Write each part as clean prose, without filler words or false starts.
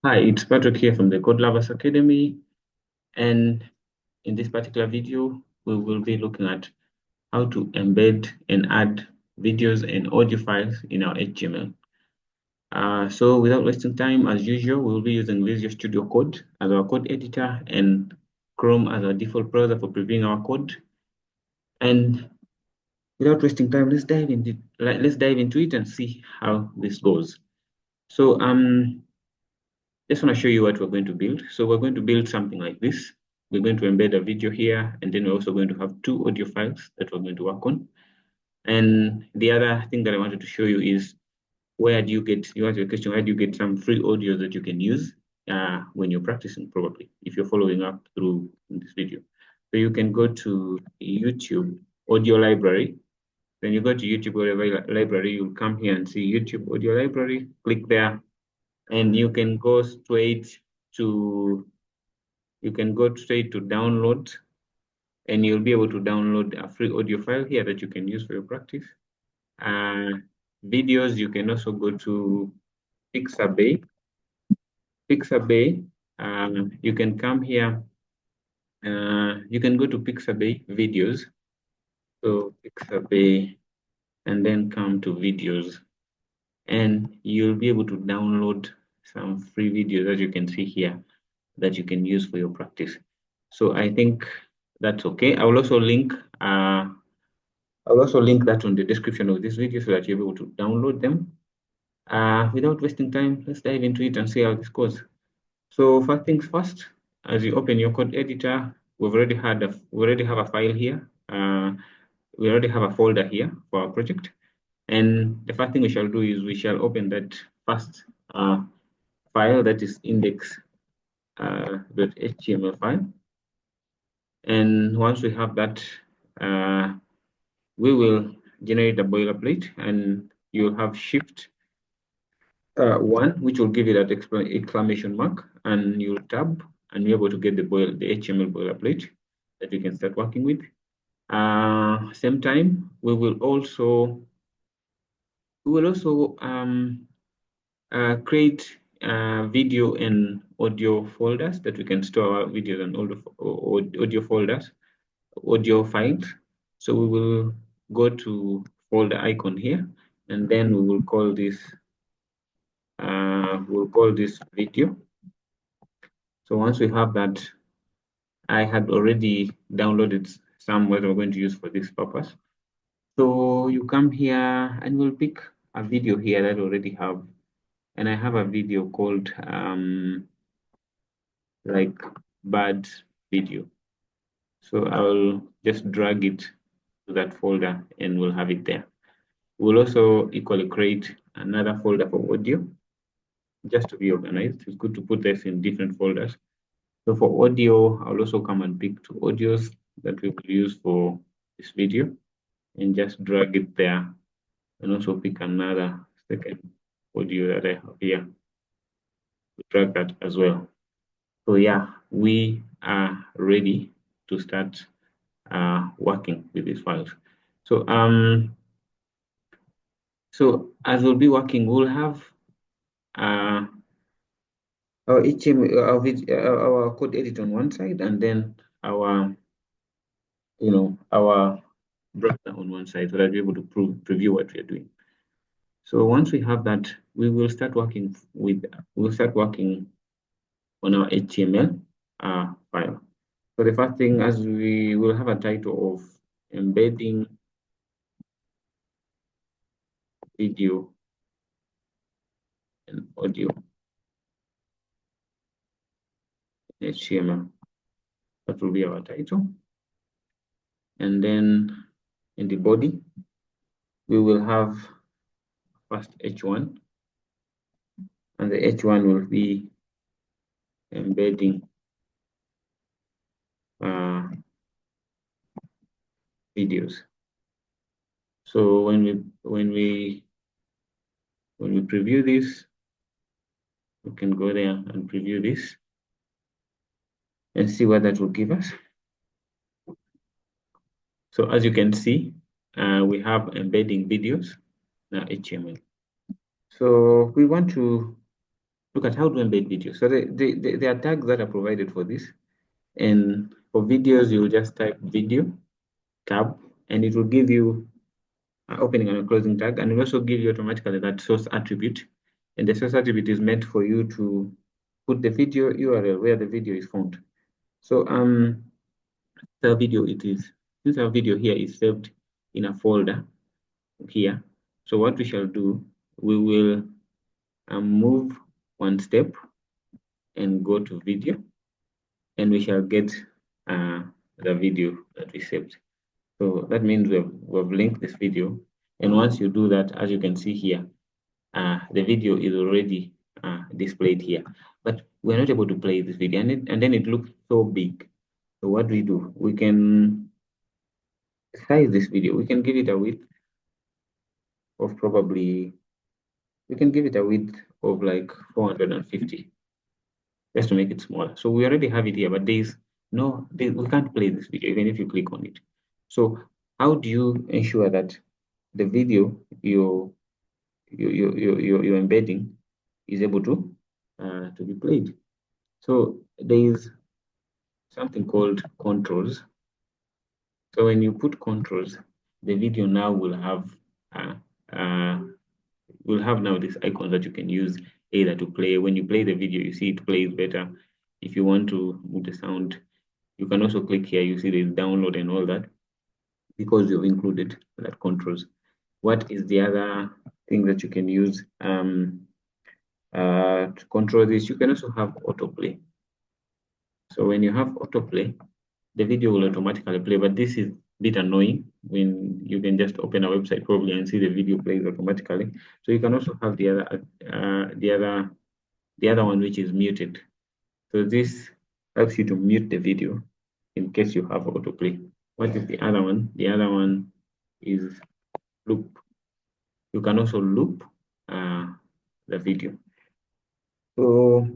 Hi, it's Patrick here from the Code Lovers Academy, and in this particular video, we will be looking at how to embed and add videos and audio files in our HTML. So without wasting time, as usual, we'll be using Visual Studio Code as our code editor and Chrome as our default browser for previewing our code. And without wasting time, let's dive into it and see how this goes. So just want to show you what we're going to build. So we're going to build something like this. We're going to embed a video here, and then we're also going to have two audio files that we're going to work on. And the other thing that I wanted to show you is where do you get, you ask your question, where do you get some free audio that you can use when you're practicing, probably, if you're following up through this video. So you can go to YouTube audio library. When you go to YouTube audio library, you'll come here and see YouTube audio library, click there, and you can go straight to download, and you'll be able to download a free audio file here that you can use for your practice. Videos, you can also go to Pixabay. You can come here. You can go to Pixabay videos. So Pixabay, and then come to videos, and you'll be able to download some free videos, as you can see here, that you can use for your practice. So I think that's okay. I'll also link that on the description of this video so that you're able to download them. Without wasting time, let's dive into it and see how this goes. So first things first, as you open your code editor, we already have a file here. We already have a folder here for our project. And the first thing we shall do is we shall open that first file, that is index.html file. And once we have that, we will generate a boilerplate, and you'll have shift 1, which will give you that exclamation mark, and you'll tab, and you're able to get the HTML boilerplate that you can start working with. Same time, we will also create video and audio folders that we can store our videos and audio files. So we will go to folder icon here, and then we'll call this video. So once we have that, I had already downloaded some that we're going to use for this purpose. So you come here and we'll pick a video here that I already have. And I have a video called like bad video. So I'll just drag it to that folder and we'll have it there. We'll also equally create another folder for audio, just to be organized. It's good to put this in different folders. So for audio, I'll also come and pick two audios that we will use for this video and just drag it there, and also pick another second audio that I have here. Drag that as well. So yeah, we are ready to start working with these files. So as we'll be working, we'll have our HTML, our code editor on one side, and then our browser on one side, so that we're able to preview what we're doing. So once we have that, we'll start working on our HTML file. So the first thing, as we will have a title of embedding video and audio in HTML. That will be our title. And then in the body, we will have first H1, and the H1 will be embedding videos. So when we preview this, we can go there and preview this and see what that will give us. So as you can see, we have embedding videos, HTML. So we want to look at how to embed video. So there are tags that are provided for this. And for videos, you'll just type video tab, and it will give you an opening and a closing tag, and it will also give you automatically that source attribute. And the source attribute is meant for you to put the video URL where the video is found. So the video it is, since our video here is saved in a folder here. So what we shall do, we will move one step and go to video, and we shall get the video that we saved. So that means we've linked this video. And once you do that, as you can see here, the video is already displayed here. But we're not able to play this video, and then it looks so big. So what do? We can size this video. We can give it a width of probably, we can give it a width of like 450, just to make it smaller. So we already have it here, but we can't play this video even if you click on it. So how do you ensure that the video you're embedding is able to be played? So there is something called controls. So when you put controls, the video now will have now this icon that you can use either to play. When you play the video, you see it plays better. If you want to move the sound, you can also click here. You see there's download and all that because you've included that controls. What is the other thing that you can use to control this? You can also have autoplay. So when you have autoplay, the video will automatically play, but this is a bit annoying when you can just open a website probably and see the video plays automatically. So you can also have the other one, which is muted. So this helps you to mute the video in case you have autoplay. What is the other one? The other one is loop. You can also loop the video. So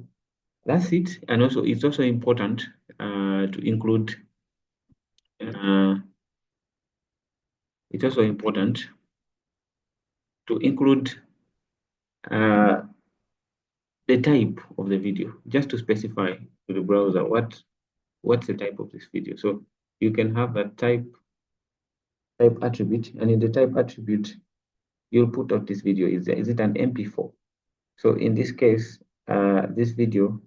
that's it. And also, it's also important to include. It's also important to include the type of the video, just to specify to the browser what's the type of this video. So you can have that type attribute, and in the type attribute, you'll put out this video. Is it an MP4? So in this case, this video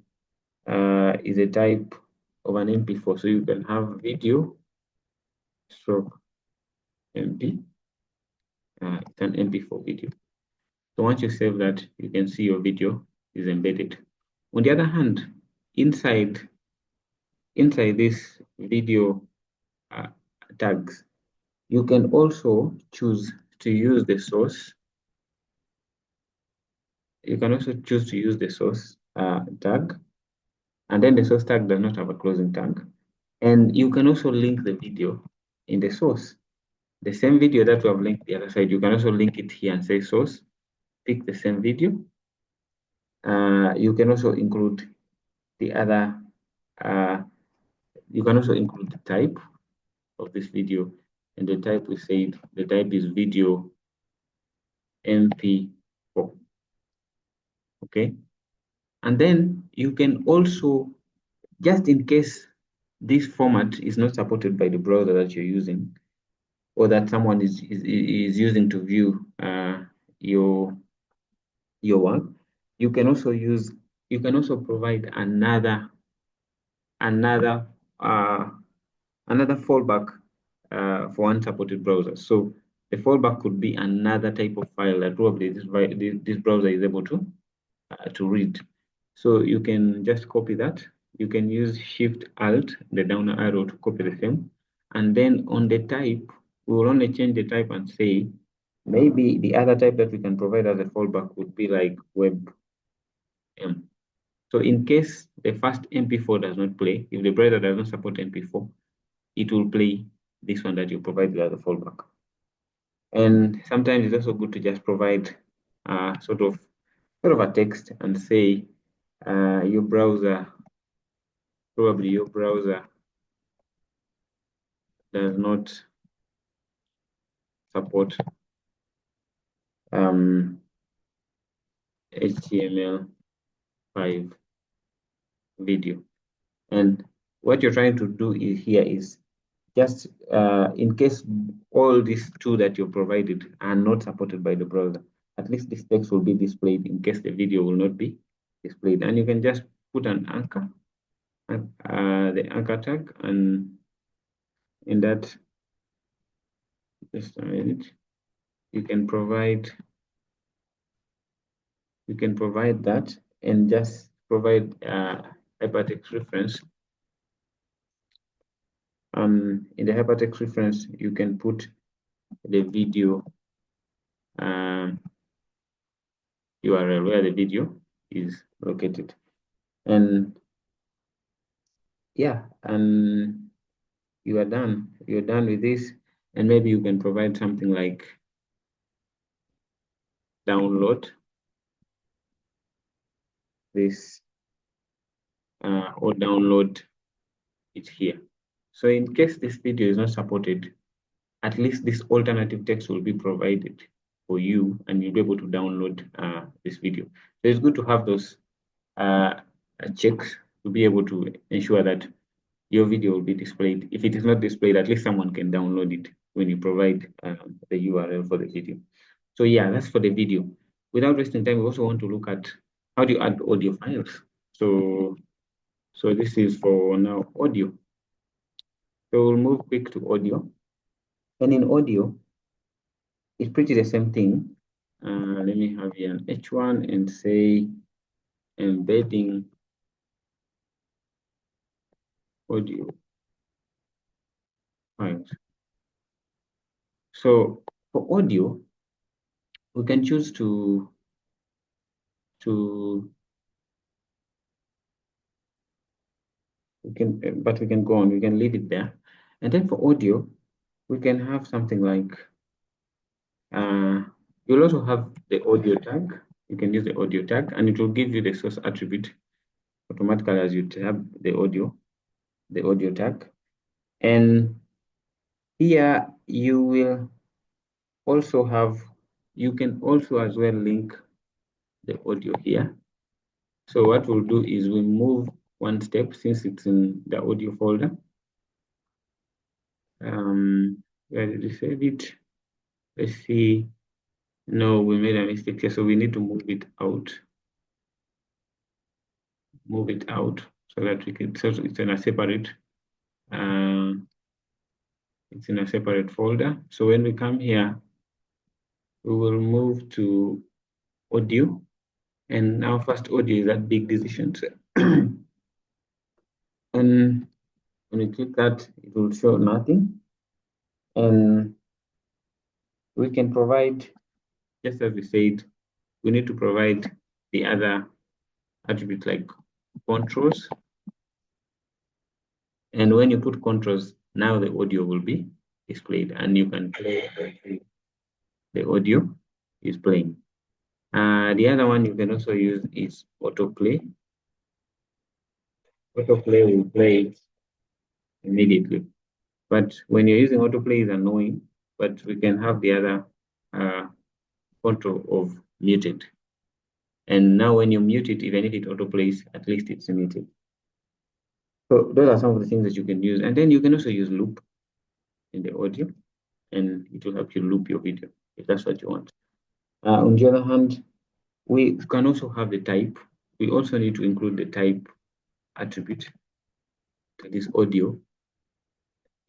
is a type of an MP4. So you can have video stroke MP. It's an MP4 video. So once you save that, you can see your video is embedded. On the other hand, inside this video tags, you can also choose to use the source. You can also choose to use the source tag, and then the source tag does not have a closing tag. And you can also link the video in the source. The same video that we have linked the other side, you can also link it here and say source, pick the same video. You can also include the other, you can also include the type of this video, and the type we said, the type is video MP4. Okay. And then you can also, just in case this format is not supported by the browser that you're using, or that someone is using to view your work, you can also provide another fallback for unsupported browsers. So the fallback could be another type of file that probably this browser is able to read. So you can just copy that. You can use Shift Alt, the down arrow, to copy the same. And then on the type, we will only change the type and say, maybe the other type that we can provide as a fallback would be like WebM. So in case the first MP4 does not play, if the browser does not support MP4, it will play this one that you provided as a fallback. And sometimes it's also good to just provide sort of a text and say your browser does not support HTML 5 video. And what you're trying to do here is just in case all these two that you provided are not supported by the browser, at least this text will be displayed in case the video will not be displayed. And you can just put an anchor, the anchor tag, and in that, just a minute, you can provide that and just provide hypertext reference. In the hypertext reference, you can put the video URL where the video is located. And yeah, and you are done. You're done with this. And maybe you can provide something like download this or download it here. So in case this video is not supported, at least this alternative text will be provided for you and you'll be able to download this video. So it's good to have those checks to be able to ensure that your video will be displayed. If it is not displayed, at least someone can download it when you provide the URL for the video. So yeah, that's for the video. Without wasting time, we also want to look at how do you add audio files. So this is for now audio. So we'll move quick to audio. And in audio, it's pretty the same thing. Let me have here an H1 and say embedding audio files. So for audio, we can choose but we can go on, we can leave it there. And then for audio, we can have something like, you'll also have the audio tag. You can use the audio tag and it will give you the source attribute automatically as you tab the audio tag. And here you will also have, you can also as well link the audio here. So what we'll do is we move one step since it's in the audio folder. Where did we save it? Let's see. No, we made a mistake here, so we need to move it out. Move it out so that we can, so it's in a separate, folder. So when we come here, we will move to audio, and now first audio is that big decision. And when you click that, it will show nothing. And we can provide, just as we said, we need to provide the other attributes like controls. And when you put controls, now the audio will be displayed and you can play the audio is playing. The other one you can also use is autoplay. Autoplay will play it immediately. But when you're using autoplay, it's annoying, but we can have the other control of muted. And now when you mute it, even if it autoplays, at least it's muted. So those are some of the things that you can use. And then you can also use loop in the audio, and it will help you loop your video if that's what you want. On the other hand, we can also have the type. We also need to include the type attribute to this audio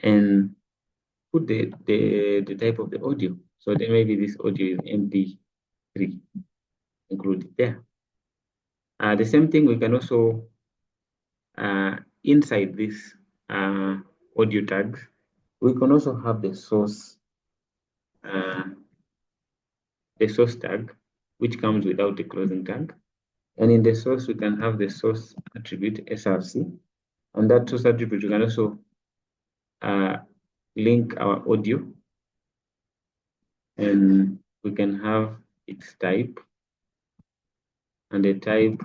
and put the type of the audio. So then maybe this audio is MP3, include it there. The same thing, we can also, inside this audio tags, we can also have the source tag, which comes without the closing tag. And in the source, we can have the source attribute SRC. And that source attribute, we can also link our audio. And we can have its type. And the type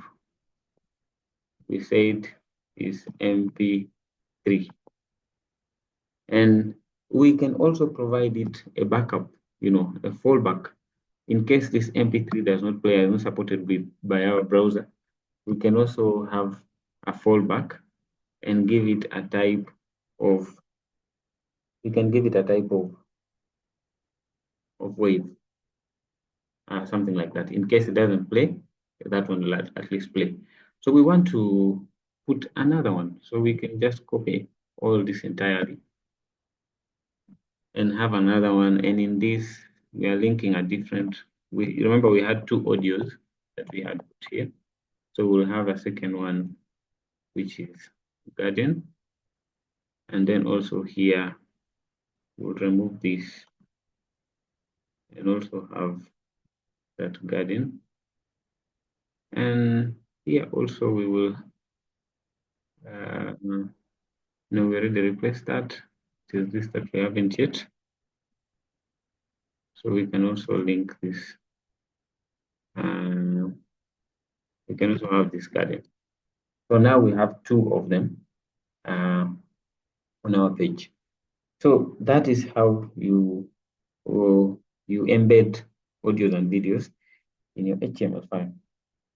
we said is MP3. And we can also provide it a backup, a fallback, in case this MP3 does not play, is not supported by our browser. We can also have a fallback and give it a type of, we can give it a type of wave, something like that. In case it doesn't play, that one will at least play. So we want to put another one. So we can just copy all this entirely and have another one. And in this, we are linking a different, we remember we had two audios that we had put here. So we'll have a second one, which is Guardian. And then also here, we'll remove this and also have that Guardian. And here also we will, no, we already replaced that. It is this that we haven't yet. So we can also link this. We can also have this Guardian. So now we have two of them on our page. So that is how you embed audios and videos in your HTML file.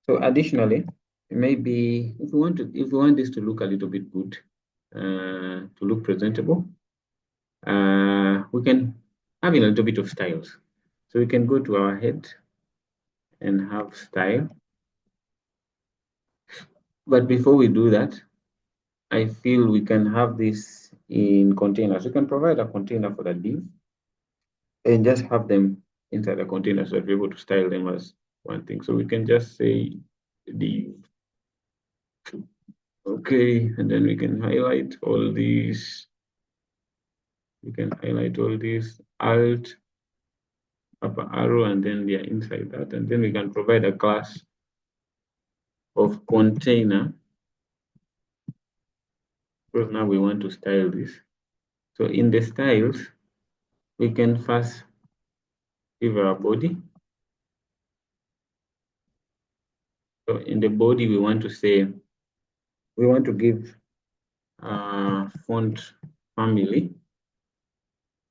So additionally, maybe if we want this to look a little bit good, to look presentable, we can have a little bit of styles. So we can go to our head and have style. But before we do that, I feel we can have this in containers. We can provide a container for the div and just have them inside the container so that we're able to style them as one thing. So we can just say div. Okay, and then we can highlight all these. We can highlight all these, alt, upper arrow, and then they are inside that. And then we can provide a class of container, because now we want to style this. So in the styles, we can first give our body. So in the body, we want to say, we want to give a font family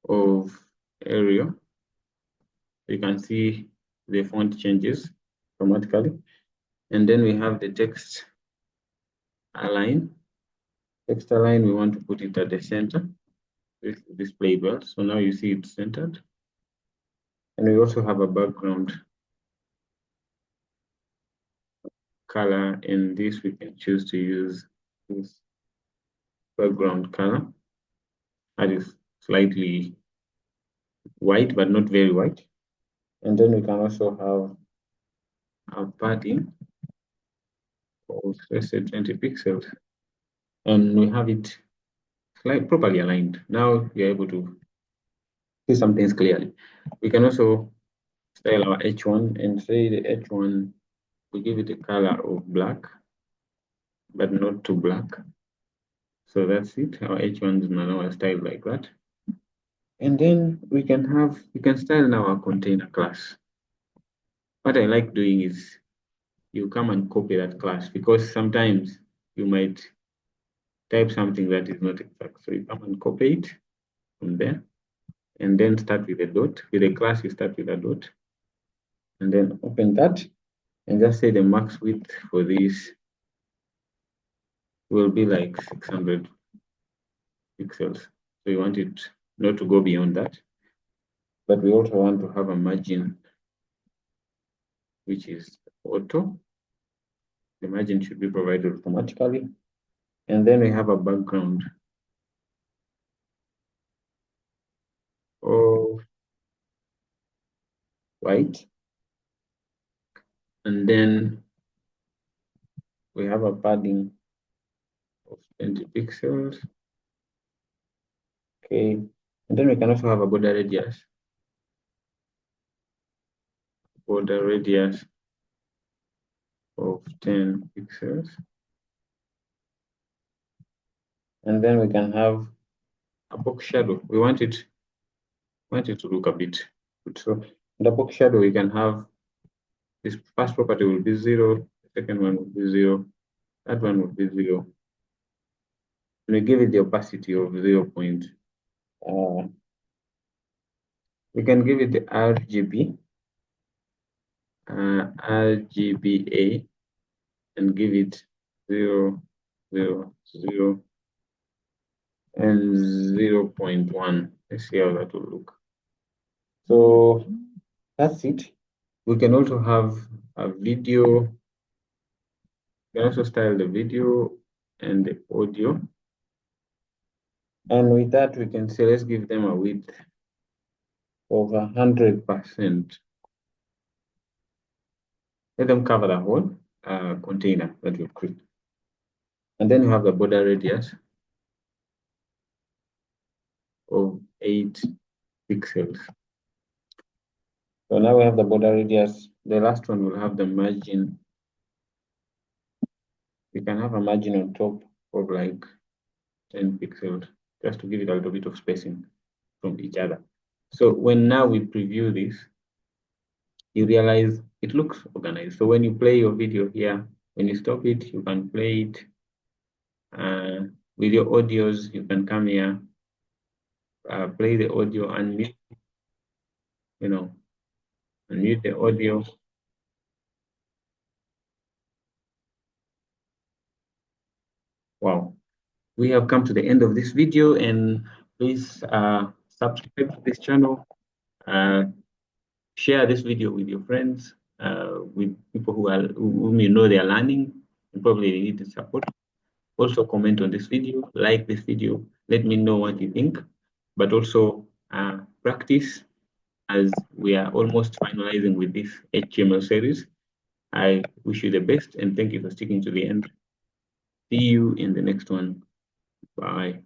of Arial. You can see the font changes automatically. And then we have the text align. Text align, we want to put it at the center. This display belt. So now you see it's centered. And we also have a background color. In this, we can choose to use this background color. That is slightly white, but not very white. And then we can also have a padding of, let's say, 20 pixels. And we have it properly aligned. Now you're able to see some things clearly. We can also style our H1 and say the H1, we give it a color of black, but not too black. So that's it. Our H1 is now styled like that. And then we can style now our container class. What I like doing is you come and copy that class, because sometimes you might type something that is not exact. So you come and copy it from there and then start with a dot. With a class, you start with a dot and then open that and just say the max width for this will be like 600 pixels. So you want it not to go beyond that. But we also want to have a margin, which is auto. The margin should be provided automatically. And then we have a background of white. And then we have a padding of 20 pixels. Okay. And then we can also have a border radius. Border radius of 10 pixels. And then we can have a box shadow. We want it to look a bit good. So in the box shadow, we can have this first property will be 0, the second one will be 0, that one will be 0. And we give it the opacity of 0. We can give it the RGB, RGBA, and give it 0, 0, 0, and 0.1. Let's see how that will look. So that's it. We can also have a video. We can also style the video and the audio. And with that, we can say, let's give them a width of 100%. Let them cover the whole container that we've created. And then you have the border radius of 8 pixels. So now we have the border radius. The last one will have the margin. We can have a margin on top of like 10 pixels, just to give it a little bit of spacing from each other. So when now we preview this, you realize it looks organized. So when you play your video here, when you stop it, you can play it. With your audios, you can come here, play the audio and mute, unmute the audio. Wow. We have come to the end of this video, and please subscribe to this channel. Share this video with your friends, with people whom you know they are learning and probably they need the support. Also comment on this video, like this video, let me know what you think, but also practice as we are almost finalizing with this HTML series. I wish you the best and thank you for sticking to the end. See you in the next one. Bye.